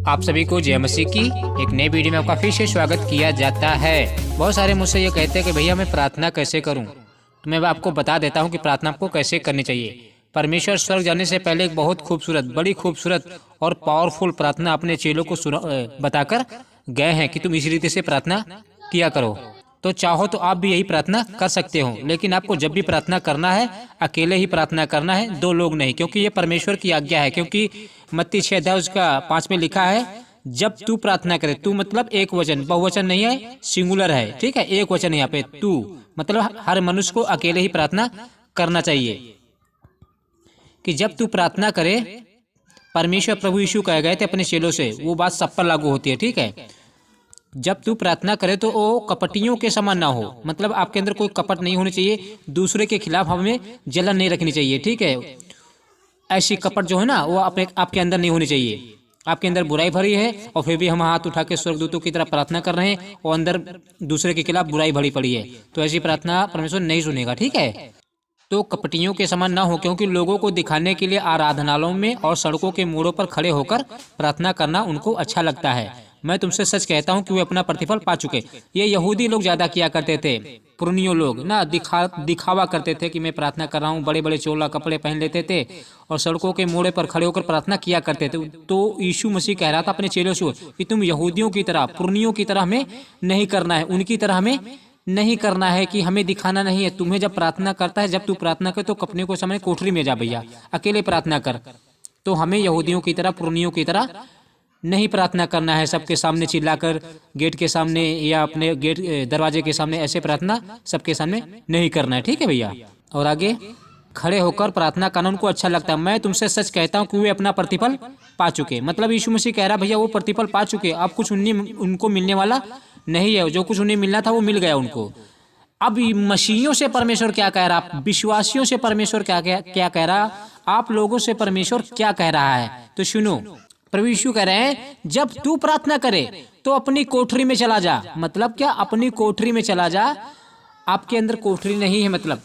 आप सभी को जय मसीह की एक नई वीडियो में आपका फिर से स्वागत किया जाता है। बहुत सारे मुझसे ये कहते हैं कि भैया मैं प्रार्थना कैसे करूं, तो मैं आपको बता देता हूं कि प्रार्थना आपको कैसे करनी चाहिए। परमेश्वर स्वर्ग जाने से पहले एक बहुत खूबसूरत, बड़ी खूबसूरत और पावरफुल प्रार्थना अपने चेलों को बताकर गए हैं कि तुम इसी रीति से प्रार्थना किया करो। तो चाहो तो आप भी यही प्रार्थना कर सकते हो, लेकिन आपको जब भी प्रार्थना करना है अकेले ही प्रार्थना करना है, दो लोग नहीं, क्योंकि ये परमेश्वर की आज्ञा है। क्योंकि मत्ती 6 अध्याय उसका 5 में लिखा है, जब तू प्रार्थना करे, तू मतलब एक वचन, बहुवचन नहीं है, सिंगुलर है, ठीक है, एक वचन यहाँ पे तू, मतलब हर मनुष्य को अकेले ही प्रार्थना करना चाहिए। कि जब तू प्रार्थना करे, परमेश्वर प्रभु यीशु कह गए थे अपने चेलों से, वो बात सब पर लागू होती है, ठीक है। जब तू प्रार्थना करे तो वो कपटियों के समान ना हो, मतलब आपके अंदर कोई कपट नहीं होनी चाहिए, दूसरे के खिलाफ हमें जलन नहीं रखनी चाहिए, ठीक है। ऐसी कपट जो है ना वो आपके अंदर नहीं होनी चाहिए। आपके अंदर बुराई भरी है और फिर भी हम हाथ उठा के स्वर्गदूतों की तरह प्रार्थना कर रहे हैं और अंदर दूसरे के खिलाफ बुराई भरी पड़ी है, तो ऐसी प्रार्थना परमेश्वर नहीं सुनेगा, ठीक है। तो कपटियों के समान ना हो, क्योंकि लोगों को दिखाने के लिए आराधनालयों में और सड़कों के मोड़ों पर खड़े होकर प्रार्थना करना उनको अच्छा लगता है। मैं तुमसे सच कहता हूँ कि वे अपना प्रतिफल पा चुके। ये यहूदी लोग ज्यादा किया करते थे, पुरनियों लोग ना दिखावा करते थे कि मैं प्रार्थना कर रहा हूँ, बड़े बड़े चोला कपड़े पहन लेते थे और सड़कों के मोड़े पर खड़े होकर प्रार्थना किया करते थे। तो यीशु मसीह कह रहा था अपने चेलों से कि तुम यहूदियों की तरह, पुरनियों की तरह हमें नहीं करना है, उनकी तरह हमें नहीं करना है कि हमें दिखाना नहीं है। तुम्हें जब प्रार्थना करता है, जब तू प्रार्थना कर तो कपड़े को सामने कोठरी में जा भैया, अकेले प्रार्थना कर। तो हमें यहूदियों की तरह, पुरनियों की तरह नहीं प्रार्थना करना है, सबके सामने चिल्लाकर, गेट के सामने या अपने गेट दरवाजे के सामने ऐसे प्रार्थना सबके सामने नहीं करना है, ठीक है भैया। और आगे खड़े होकर प्रार्थना करना उनको अच्छा लगता है। मैं तुमसे सच कहता हूँ कि वे अपना प्रतिफल पा चुके। मतलब यीशु मसीह कह रहा भैया वो प्रतिफल पा चुके, अब कुछ उनको मिलने वाला नहीं है, जो कुछ उन्हें मिलना था वो मिल गया उनको। अब मसीहियों से परमेश्वर क्या कह रहा, विश्वासियों से परमेश्वर क्या कह रहा, आप लोगों से परमेश्वर क्या कह रहा है, तो सुनो। प्रभु यीशु कह रहे हैं, जब तू प्रार्थना करे तो अपनी कोठरी में चला जा। मतलब क्या, अपनी कोठरी में चला जा। आपके अंदर कोठरी नहीं है, मतलब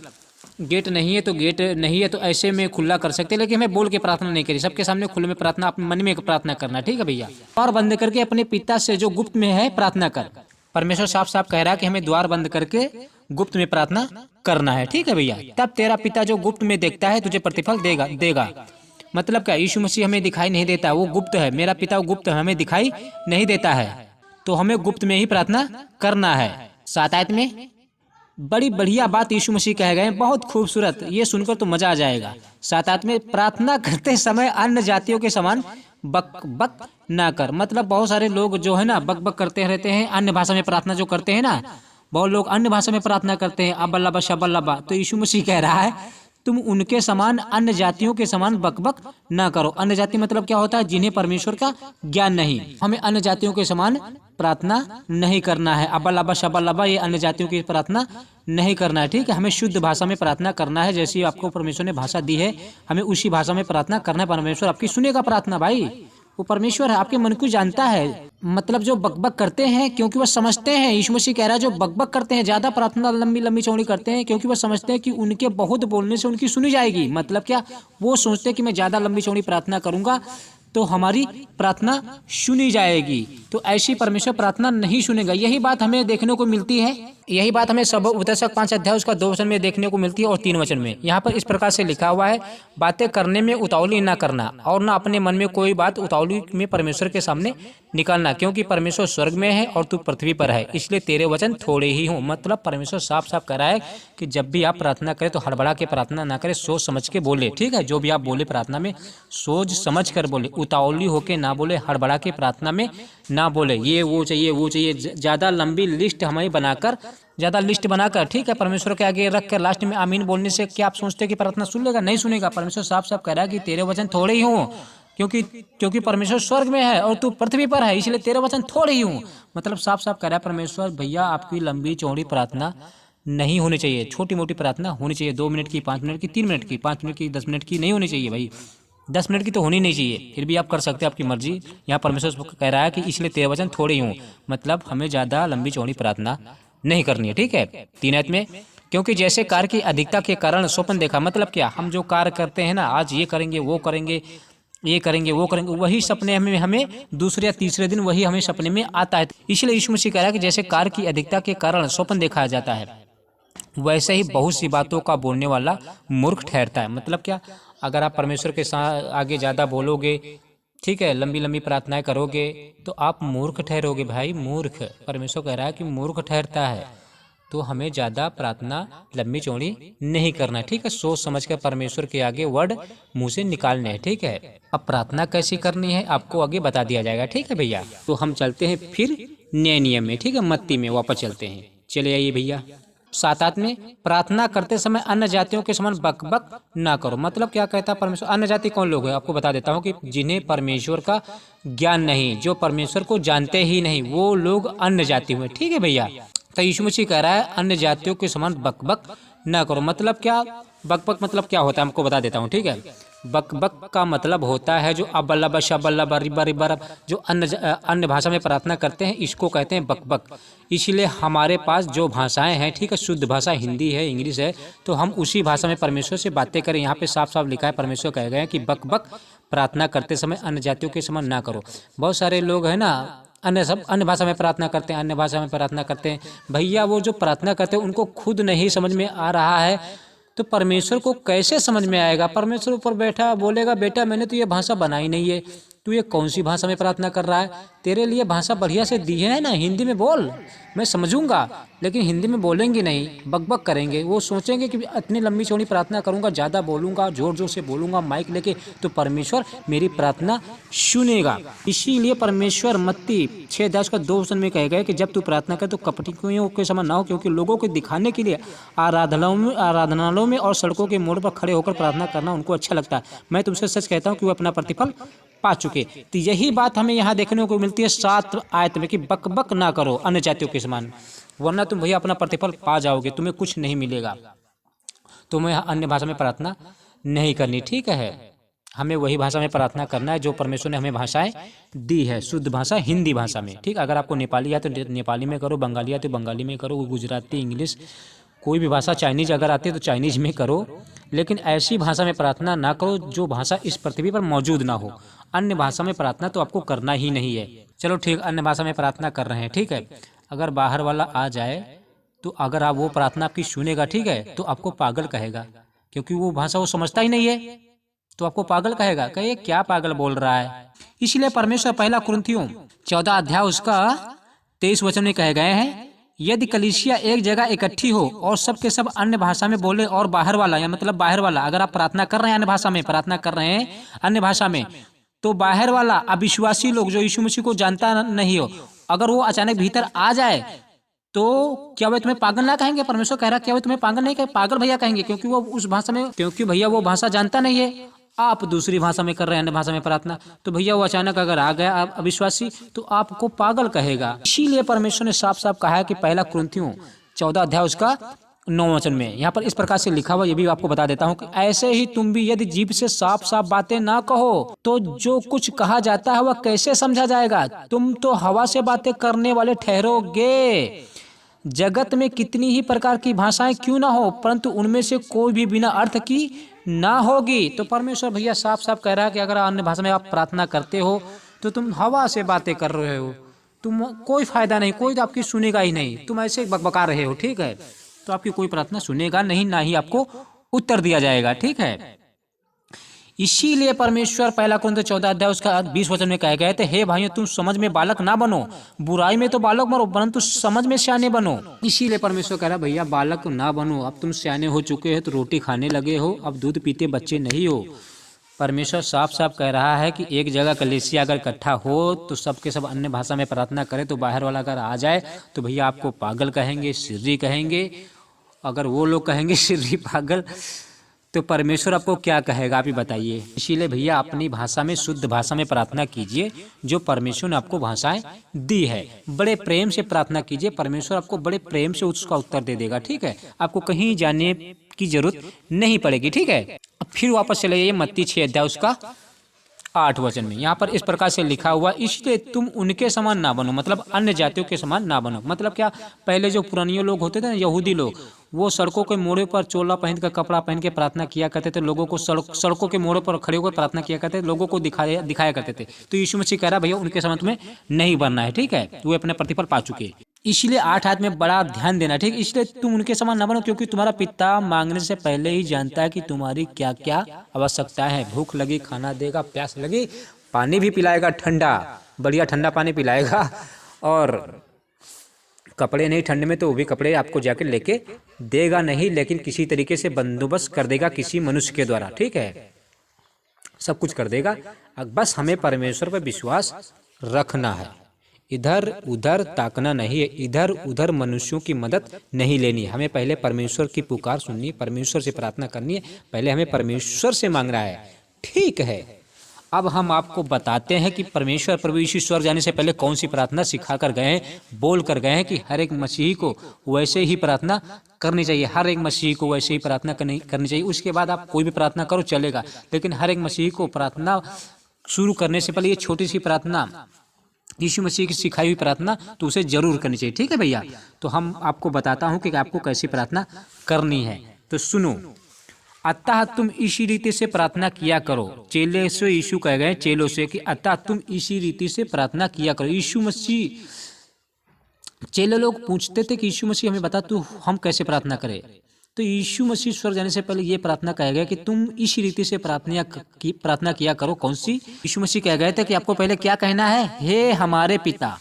गेट नहीं है, तो गेट नहीं है तो ऐसे में खुला कर सकते, लेकिन हमें बोल के प्रार्थना नहीं करी, सबके सामने खुले में प्रार्थना, अपने मन में प्रार्थना करना, ठीक है भैया। द्वार बंद करके अपने पिता से जो गुप्त में है प्रार्थना कर। परमेश्वर साफ साफ कह रहा है कि हमें द्वार बंद करके गुप्त में प्रार्थना करना है, ठीक है भैया। तब तेरा पिता जो गुप्त में देखता है तुझे प्रतिफल देगा। मतलब क्या, यीशु मसीह हमें दिखाई नहीं देता, वो गुप्त है, मेरा पिता वो गुप्त है, हमें दिखाई नहीं देता है, तो हमें गुप्त में ही प्रार्थना करना है। 7 आयत में बड़ी बढ़िया बात यीशु मसीह कह गए, बहुत खूबसूरत, ये सुनकर तो मजा आ जाएगा। 7 आयत में, प्रार्थना करते समय अन्य जातियों के समान बक बक ना कर। मतलब बहुत सारे लोग जो है ना बक बक करते रहते हैं, अन्य भाषा में प्रार्थना जो करते हैं ना, बहुत लोग अन्य भाषा में प्रार्थना करते हैं, अबल्लाबा शबल्लाबा। तो यीशु मसीह कह रहा है तुम उनके समान, अन्य जातियों के समान बकबक ना करो। अन्य जाति मतलब क्या होता है, जिन्हें परमेश्वर का ज्ञान नहीं। हमें अन्य जातियों के समान प्रार्थना नहीं करना है, अबल्लाबा शबल्लाबा, ये अन्य जातियों की प्रार्थना नहीं करना है, ठीक है। हमें शुद्ध भाषा में प्रार्थना करना है, जैसी आपको परमेश्वर ने भाषा दी है हमें उसी भाषा में प्रार्थना करना है। परमेश्वर आपकी सुनेगा प्रार्थना भाई, वो परमेश्वर है, आपके मन को जानता है। मतलब जो बकबक करते हैं क्योंकि वह समझते हैं, यीशु मसीह कह रहा है जो बकबक करते हैं, ज्यादा प्रार्थना लंबी लंबी चौड़ी करते हैं क्योंकि वह समझते हैं कि उनके बहुत बोलने से उनकी सुनी जाएगी। मतलब क्या, वो सोचते हैं कि मैं ज्यादा लंबी चौड़ी प्रार्थना करूंगा तो हमारी प्रार्थना सुनी जाएगी, तो ऐसी परमेश्वर प्रार्थना नहीं सुनेगा। यही बात हमें देखने को मिलती है, यही बात हमें सब उपदेशक 5 अध्याय उसका 2 वचन में देखने को मिलती है और 3 वचन में। यहाँ पर इस प्रकार से लिखा हुआ है, बातें करने में उतावली ना करना और ना अपने मन में कोई बात उतावली में परमेश्वर के सामने निकालना, क्योंकि परमेश्वर स्वर्ग में है और तू पृथ्वी पर है, इसलिए तेरे वचन थोड़े ही हों। मतलब परमेश्वर साफ साफ कह रहा है कि जब भी आप प्रार्थना करें तो हड़बड़ा के प्रार्थना ना करें, सोच समझ के बोले, ठीक है। जो भी आप बोले प्रार्थना में सोच समझ कर बोले, उतावली होके ना बोले, हड़बड़ा के प्रार्थना में ना बोले, ये वो चाहिए वो चाहिए, ज्यादा लंबी लिस्ट हमें बनाकर, ज्यादा लिस्ट बनाकर, ठीक है, परमेश्वर के आगे रख कर लास्ट में आमीन बोलने से क्या आप सोचते हैं कि प्रार्थना सुन लेगा? नहीं सुनेगा। परमेश्वर साफ साफ कह रहा है कि तेरे वचन थोड़े ही हों, क्योंकि परमेश्वर स्वर्ग में है और तू पृथ्वी पर है, इसलिए तेरे वचन थोड़े ही हों। मतलब साफ साफ कह रहा है परमेश्वर, भैया आपकी लंबी चौड़ी प्रार्थना नहीं होनी चाहिए, छोटी मोटी प्रार्थना होनी चाहिए, 2 मिनट की, 5 मिनट की, 3 मिनट की, 5 मिनट की, 10 मिनट की नहीं होनी चाहिए भाई। 10 मिनट की तो होनी नहीं चाहिए, फिर भी आप कर सकते हैं, आपकी मर्जी। यहाँ परमेश्वर कह रहा है कि इसलिए तेरे वचन थोड़े ही हों, मतलब हमें ज्यादा लंबी चौड़ी प्रार्थना नहीं करनी है, ठीक है। 3 आयत में, क्योंकि जैसे कार्य की अधिकता के कारण स्वप्न देखा। मतलब क्या, हम जो कार्य करते हैं ना, आज ये करेंगे वो करेंगे, ये करेंगे वो करेंगे, वही सपने हमें हमें दूसरे या तीसरे दिन वही हमें सपने में आता है। इसलिए यीशु मसीह कह रहा है कि जैसे कार्य की अधिकता के कारण स्वप्न देखा जाता है, वैसे ही बहुत सी बातों का बोलने वाला मूर्ख ठहरता है। मतलब क्या, अगर आप परमेश्वर के साथ आगे ज़्यादा बोलोगे, ठीक है, लंबी लंबी प्रार्थनाएं करोगे, तो आप मूर्ख ठहरोगे भाई, मूर्ख। परमेश्वर कह रहा है कि मूर्ख ठहरता है। तो हमें ज़्यादा प्रार्थना लंबी चौड़ी नहीं करना है, ठीक है। सोच समझ कर परमेश्वर के आगे वर्ड मुंह से निकालने हैं, ठीक है। अब प्रार्थना कैसी करनी है आपको आगे बता दिया जाएगा, ठीक है भैया। तो हम चलते हैं फिर नए नियम में, ठीक है, मत्ती में वापस चलते हैं। चले आइए भैया। 7 में प्रार्थना करते समय अन्य जातियों के समान बकबक ना करो। मतलब क्या कहता है परमेश्वर? अन्य जाति कौन लोग हैं? आपको बता देता हूँ कि जिन्हें परमेश्वर का ज्ञान नहीं, जो परमेश्वर को जानते ही नहीं, वो लोग अन्य जाति हुए, ठीक है भैया। तो यीशु मसीह कह रहा है अन्य जातियों के समान बकबक ना करो। मतलब क्या, बकबक मतलब क्या होता है हमको बता देता हूँ, ठीक है। बकबक का मतलब होता है जो अबल्लब शबल्लब रिबर जो अन्य भाषा में प्रार्थना करते हैं, इसको कहते हैं बकबक। इसलिए हमारे पास जो भाषाएं हैं, ठीक है, शुद्ध भाषा हिंदी है, इंग्लिश है, तो हम उसी भाषा में परमेश्वर से बातें करें। यहाँ पे साफ साफ लिखा है, परमेश्वर कह गए हैं कि बकबक प्रार्थना करते समय अन्य जातियों के समान ना करो। बहुत सारे लोग हैं ना, अन्य भाषा में प्रार्थना करते हैं, अन्य भाषा में प्रार्थना करते हैं। भैया वो जो प्रार्थना करते हैं उनको खुद नहीं समझ में आ रहा है, तो परमेश्वर को कैसे समझ में आएगा? परमेश्वर ऊपर बैठा बोलेगा, बेटा मैंने तो ये भाषा बनाई नहीं है, तू ये कौन सी भाषा में प्रार्थना कर रहा है? तेरे लिए भाषा बढ़िया से दी है ना, हिंदी में बोल, मैं समझूंगा। लेकिन हिंदी में बोलेंगे नहीं, बकबक करेंगे। वो सोचेंगे कि इतनी लंबी चौड़ी प्रार्थना करूंगा, ज़्यादा बोलूंगा, जोर जोर से बोलूंगा माइक लेके, तो परमेश्वर मेरी प्रार्थना सुनेगा। इसीलिए परमेश्वर मत्ती 6:10 में कह गए कि जब तू प्रार्थना कर तो कपटियों के समान ना हो, क्योंकि लोगों को दिखाने के लिए आराधनालयों में और सड़कों के मोड़ पर खड़े होकर प्रार्थना करना उनको अच्छा लगता है। मैं तुमसे सच कहता हूँ कि वो अपना प्रतिफल पा चुके। तो यही बात हमें यहाँ देखने को मिलती है 7 आयत में कि बकबक ना करो अन्य जातियों के समान, वरना तुम भैया अपना प्रतिफल पा जाओगे, तुम्हें कुछ नहीं मिलेगा। तुम्हें अन्य भाषा में प्रार्थना नहीं करनी, ठीक है। हमें वही भाषा में प्रार्थना करना है जो परमेश्वर ने हमें भाषाएं दी है, शुद्ध भाषा हिंदी भाषा में, ठीक। अगर आपको नेपाली है तो नेपाली में करो, बंगाली है तो बंगाली में करो, गुजराती, इंग्लिश, कोई भी भाषा, चाइनीज अगर आती है तो चाइनीज में करो। लेकिन ऐसी भाषा में प्रार्थना ना करो जो भाषा इस पृथ्वी पर मौजूद ना हो। अन्य भाषा में प्रार्थना तो आपको करना ही नहीं है। चलो ठीक, अन्य भाषा में प्रार्थना कर रहे हैं, ठीक है। अगर बाहर वाला आ जाए तो अगर आप वो प्रार्थना आपकी सुनेगा, ठीक है, तो आपको पागल कहेगा, क्योंकि वो भाषा वो समझता ही नहीं है, तो आपको पागल कहेगा, कहे क्या पागल बोल रहा है। इसलिए परमेश्वर 1 कुरिन्थियों 14 उसका 23 में कहे गए हैं, यदि कलीसिया एक जगह इकट्ठी हो और सब के सब अन्य भाषा में बोले और बाहर वाला, या मतलब बाहर वाला, अगर आप प्रार्थना कर रहे हैं अन्य भाषा में, प्रार्थना कर रहे हैं अन्य भाषा में, तो बाहर वाला अविश्वासी लोग जो यीशु मसीह को जानता नहीं हो, अगर वो अचानक भीतर आ जाए तो क्या वे तुम्हें पागल ना कहेंगे? परमेश्वर कह रहा है क्या वे तुम्हें पागल नहीं कहेंगे? पागल भैया कहेंगे, क्योंकि वो उस भाषा में, क्योंकि भैया वो भाषा जानता नहीं है। आप दूसरी भाषा में कर रहे हैं अन्य भाषा में प्रार्थना, तो भैया वो अचानक अगर आ गया आप अविश्वासी, तो आपको पागल कहेगा। इसीलिए परमेश्वर ने साफ साफ कहा है कि 1 कुरिन्थियों 14 उसका 9 में यहाँ पर इस प्रकार से लिखा हुआ, ये भी आपको बता देता हूँ कि ऐसे ही तुम भी यदि जीभ से साफ साफ बातें ना कहो तो जो कुछ कहा जाता है वह कैसे समझा जाएगा? तुम तो हवा से बातें करने वाले ठहरोगे। जगत में कितनी ही प्रकार की भाषाएं क्यों ना हो, परंतु उनमें से कोई भी बिना अर्थ की ना होगी। तो परमेश्वर भैया साफ साफ कह रहा है कि अगर अन्य भाषा में आप प्रार्थना करते हो तो तुम हवा से बातें कर रहे हो, तुम कोई फायदा नहीं, कोई तो आपकी सुनेगा ही नहीं, तुम ऐसे बकबका रहे हो, ठीक है। तो आपकी कोई प्रार्थना सुनेगा नहीं, ना ही आपको उत्तर दिया जाएगा, ठीक है। इसीलिए परमेश्वर 1 कुरिन्थियों 14 उसका 20 में कहे गए थे, हे भाइयों तुम समझ में बालक ना बनो, बुराई में तो बालक मरो, परंतु समझ में सियाने बनो। इसीलिए परमेश्वर कह रहा भैया बालक ना बनो, अब तुम सियाने हो चुके हो, तो रोटी खाने लगे हो, अब दूध पीते बच्चे नहीं हो। परमेश्वर साफ साफ कह रहा है कि एक जगह कलीसिया अगर इकट्ठा हो तो सबके सब अन्य भाषा में प्रार्थना करे, तो बाहर वाला अगर आ जाए तो भैया आपको पागल कहेंगे, सिर्री कहेंगे। अगर वो लोग कहेंगे सिर्री पागल, तो परमेश्वर आपको क्या कहेगा, आप ही बताइए। इसीलिए भैया अपनी भाषा में, शुद्ध भाषा में प्रार्थना कीजिए, जो परमेश्वर ने आपको भाषाएं दी है। बड़े प्रेम से प्रार्थना कीजिए, परमेश्वर आपको बड़े प्रेम से उसका उत्तर दे देगा, ठीक है। आपको कहीं जाने की जरूरत नहीं पड़ेगी, ठीक है। अब फिर वापस चले जाइए मत्ती 6 उसका 8 वचन में। यहाँ पर इस प्रकार से लिखा हुआ, इसलिए तुम उनके समान ना बनो, मतलब अन्य जातियों के समान ना बनो। मतलब क्या, पहले जो पुरानियों लोग होते थे ना, यहूदी लोग, वो सड़कों के मोड़े पर चोला पहन कर, कपड़ा पहन के प्रार्थना किया करते थे। लोगों को सड़कों के मोड़ों पर खड़े होकर प्रार्थना किया करते थे, लोगों को दिखाया करते थे। तो यीशु मसीह कह रहा है भैया उनके समान तुम्हें नहीं बनना है, ठीक है, तो वे अपने प्रतिफल पा चुके। इसलिए 8 आयत में बड़ा ध्यान देना, ठीक। इसलिए तुम उनके समान न बनो, क्योंकि तुम्हारा पिता मांगने से पहले ही जानता है कि तुम्हारी क्या क्या आवश्यकता है। भूख लगी खाना देगा, प्यास लगी पानी भी पिलाएगा, ठंडा बढ़िया ठंडा पानी पिलाएगा, और कपड़े नहीं ठंड में तो वो भी कपड़े आपको जाके लेके देगा नहीं, लेकिन किसी तरीके से बंदोबस्त कर देगा किसी मनुष्य के द्वारा, ठीक है, सब कुछ कर देगा। बस हमें परमेश्वर पर विश्वास रखना है, इधर उधर ताकना नहीं है, इधर उधर मनुष्यों की मदद नहीं लेनी है। हमें पहले परमेश्वर की पुकार सुननी है, परमेश्वर से प्रार्थना करनी है, पहले हमें परमेश्वर से मांगना है, ठीक है। अब हम आपको बताते हैं कि परमेश्वर प्रभु यीशु स्वर्ग जाने से पहले कौन सी प्रार्थना सिखा कर गए हैं, बोल कर गए हैं कि हर एक मसीही को वैसे ही प्रार्थना करनी चाहिए, हर एक मसीही को वैसे ही प्रार्थना करनी चाहिए। उसके बाद आप कोई भी प्रार्थना करो चलेगा, लेकिन हर एक मसीही को प्रार्थना शुरू करने से पहले ये छोटी सी प्रार्थना, यीशु मसीह की सिखाई हुई प्रार्थना, तो उसे जरूर करनी चाहिए, ठीक है भैया। तो हम आपको बताता हूँ कि आपको कैसी प्रार्थना करनी है, तो सुनो। अतः तुम इसी रीति से प्रार्थना किया करो। चेले से यीशु कह गए, चेलों से, कि अतः तुम इसी रीति से प्रार्थना किया करो। यीशु मसीह, चेले लोग पूछते थे कि यीशु मसीह हमें बता तू हम कैसे प्रार्थना करें। तो यीशु मसीह स्वर्ग जाने से पहले ये प्रार्थना कहा गया कि तुम इसी रीति से प्रार्थना किया करो। कौन सी? यीशु मसीह कह गए थे कि आपको पहले क्या कहना है, हे हमारे पिता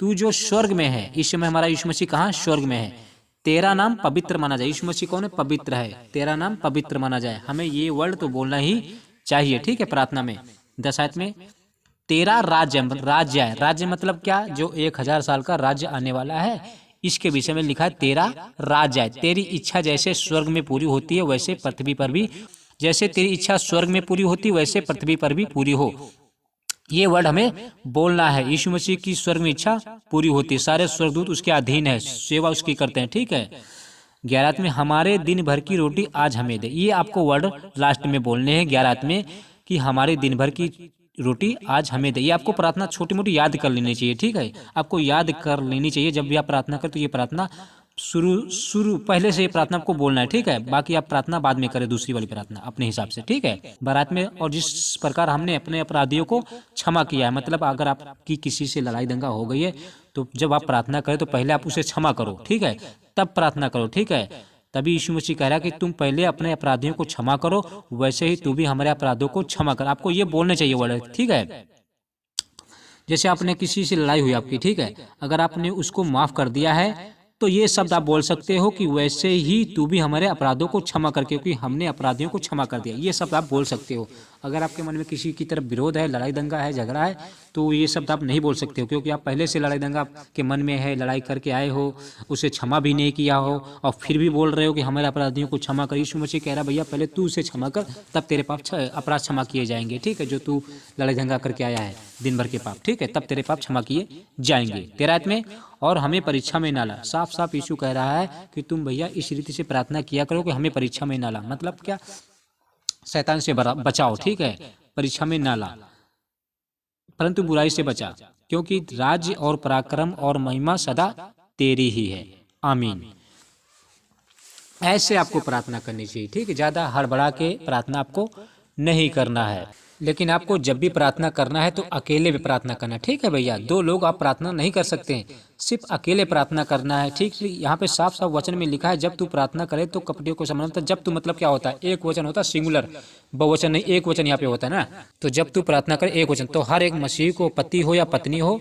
तू जो स्वर्ग में है। इस समय हमारा यीशु मसीह कहाँ? स्वर्ग में है। तेरा नाम पवित्र माना जाए। यीशु मसीह कौन है? पवित्र है। तेरा नाम पवित्र माना जाए। हमें ये वर्ड तो बोलना ही चाहिए, ठीक है। प्रार्थना में 10 आयत में तेरा राज्य है। राज्य मतलब क्या? जो 1000 साल का राज्य आने वाला है, इसके विषय में लिखा है तेरा राज्य है। तेरी इच्छा जैसे स्वर्ग में पूरी होती है वैसे पृथ्वी पर भी, जैसे तेरी इच्छा स्वर्ग में पूरी होती है वैसे पृथ्वी पर भी पूरी हो। ये वर्ड हमें बोलना है। यीशु मसीह की स्वर्ग में इच्छा पूरी होती है, सारे स्वर्गदूत उसके अधीन है, सेवा उसकी करते हैं, ठीक है। 11 में हमारे दिन भर की रोटी आज हमें दे। ये आपको वर्ड लास्ट में बोलने हैं 11 में, कि हमारे दिन भर की रोटी आज हमें दे। ये आपको प्रार्थना छोटी मोटी याद कर लेनी चाहिए, ठीक है। आपको याद कर लेनी चाहिए जब भी आप प्रार्थना करें, तो ये प्रार्थना शुरू पहले से ये प्रार्थना आपको बोलना है, ठीक है। बाकी आप प्रार्थना बाद में करें, दूसरी वाली प्रार्थना अपने हिसाब से, ठीक है। बारात में और जिस प्रकार हमने अपने अपराधियों को क्षमा किया है, मतलब अगर आपकी किसी से लड़ाई दंगा हो गई है तो जब आप प्रार्थना करें तो पहले आप उसे क्षमा करो, ठीक है, तब प्रार्थना करो, ठीक है। तभी यीशु मसीह कह रहा है कि तुम पहले अपने अपराधियों को क्षमा करो, वैसे ही तू भी हमारे अपराधों को क्षमा कर। आपको ये बोलने चाहिए वर्ड, ठीक है। जैसे आपने किसी से लड़ाई हुई आपकी, ठीक है, अगर आपने उसको माफ कर दिया है तो ये शब्द आप बोल सकते हो कि वैसे ही तू भी हमारे अपराधों को क्षमा कर, क्योंकि हमने अपराधियों को क्षमा कर दिया। ये शब्द आप बोल सकते हो। अगर आपके मन में किसी की तरफ विरोध है, लड़ाई दंगा है, झगड़ा है, तो ये शब्द आप नहीं बोल सकते हो, क्योंकि आप पहले से लड़ाई दंगा के मन में है, लड़ाई करके आए हो, उसे क्षमा भी नहीं किया हो, और फिर भी बोल रहे हो कि हमारे अपराधियों को क्षमा कर। यीशु मसीह कह रहा भैया पहले तू उसे क्षमा कर, तब तेरे पाप अपराध क्षमा किए जाएंगे, ठीक है। जो तू लड़ाई दंगा करके आया है, दिन भर के पाप, ठीक है, तब तेरे पाप क्षमा किए जाएंगे। 13 आयत में और हमें परीक्षा में ना ला। साफ साफ यीशु कह रहा है कि तुम भैया इस रीति से प्रार्थना किया करो कि हमें परीक्षा में ना ला। मतलब क्या? शैतान से बचाओ, ठीक है, परीक्षा में ना ला, परंतु बुराई से बचा, क्योंकि राज्य और पराक्रम और महिमा सदा तेरी ही है। आमीन। ऐसे आपको प्रार्थना करनी चाहिए, ठीक है। ज्यादा हड़बड़ा के प्रार्थना आपको नहीं करना है, लेकिन आपको जब भी प्रार्थना करना है तो अकेले भी प्रार्थना करना है, ठीक है भैया। 2 लोग आप प्रार्थना नहीं कर सकते हैं, सिर्फ अकेले प्रार्थना करना है, ठीक है। यहाँ पे साफ साफ वचन में लिखा है जब तू प्रार्थना करे तो कपटियों को समझता। जब तू मतलब क्या होता है? एक वचन होता है, सिंगुलर, बहुवचन नहीं, एक वचन यहाँ पे होता है ना। तो जब तू प्रार्थना करे एक वचन, तो हर एक मसीह को, पति हो या पत्नी हो,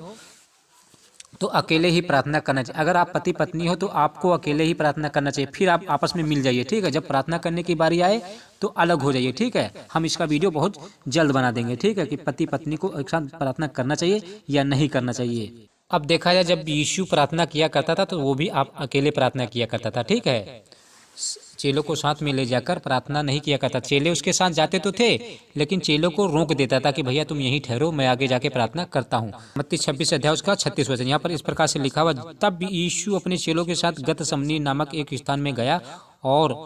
तो अकेले ही प्रार्थना करना चाहिए। अगर आप पति पत्नी हो तो आपको अकेले ही प्रार्थना करना चाहिए, फिर आप आपस में मिल जाइए, ठीक है। जब प्रार्थना करने की बारी आए तो अलग हो जाइए, ठीक है। हम इसका वीडियो बहुत जल्द बना देंगे, ठीक है, कि पति पत्नी को एक साथ प्रार्थना करना चाहिए या नहीं करना चाहिए। अब देखा जाए, जब यीशु प्रार्थना किया करता था तो वो भी आप अकेले प्रार्थना किया करता था, ठीक है। चेलों को साथ में ले जाकर प्रार्थना नहीं किया करता। चेले उसके साथ जाते तो थे, लेकिन चेलों को रोक देता था कि भैया तुम यहीं ठहरो, मैं आगे जाके प्रार्थना करता हूँ। मत्ती 26 अध्याय उसका 36 वचन, यहाँ पर इस प्रकार से लिखा हुआ, तब यीशु अपने चेलों के साथ गतसमनी नामक एक स्थान में गया और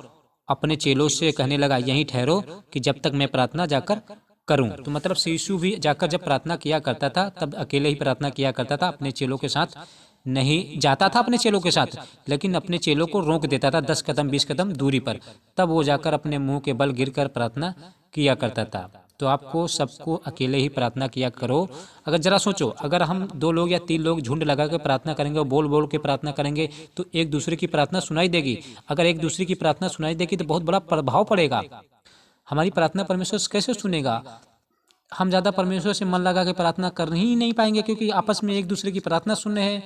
अपने चेलों से कहने लगा, यहीं ठहरो कि जब तक मैं प्रार्थना जाकर करूं। तो मतलब यीशु भी जाकर जब प्रार्थना किया करता था तब अकेले ही प्रार्थना किया करता था, अपने चेलों के साथ नहीं जाता था अपने चेलों के साथ, लेकिन अपने चेलों को रोक देता था 10 कदम 20 कदम दूरी पर, तब वो जाकर अपने मुंह के बल गिरकर प्रार्थना किया करता था। तो आपको सबको अकेले ही प्रार्थना किया करो। अगर जरा सोचो, अगर हम 2 लोग या 3 लोग झुंड लगा के प्रार्थना करेंगे और बोल बोल के प्रार्थना करेंगे तो एक दूसरे की प्रार्थना सुनाई देगी। अगर एक दूसरे की प्रार्थना सुनाई देगी तो बहुत बड़ा प्रभाव पड़ेगा। हमारी प्रार्थना परमेश्वर कैसे सुनेगा? हम ज़्यादा परमेश्वर से मन लगा के प्रार्थना कर ही नहीं पाएंगे, क्योंकि आपस में एक दूसरे की प्रार्थना सुन रहे हैं।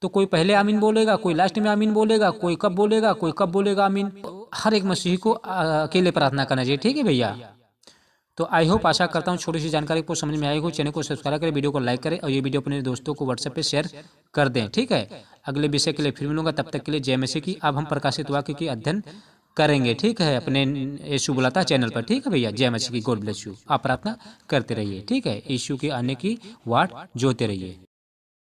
तो कोई पहले आमीन बोलेगा, कोई लास्ट में आमीन बोलेगा, कोई कब बोलेगा, कोई कब बोलेगा आमीन। हर एक मसीही को अकेले प्रार्थना करना चाहिए। ठीक है भैया, तो आई होप, आशा करता हूँ छोटी सी जानकारी को समझ में आई हो। चैनल को सब्सक्राइब करें, वीडियो को लाइक करें और ये वीडियो अपने दोस्तों को व्हाट्सएप पे शेयर कर दें। ठीक है, अगले विषय के लिए फिर मिलूंगा, तब तक के लिए जय मसीह की। अब हम प्रकाशित वाक्य की अध्ययन करेंगे। ठीक है, अपने यीशु बुलाता चैनल पर। ठीक है भैया, जय मसीह की। God bless you. आप प्रार्थना करते रहिए। ठीक है, यीशु के आने की वाट जोते रहिए।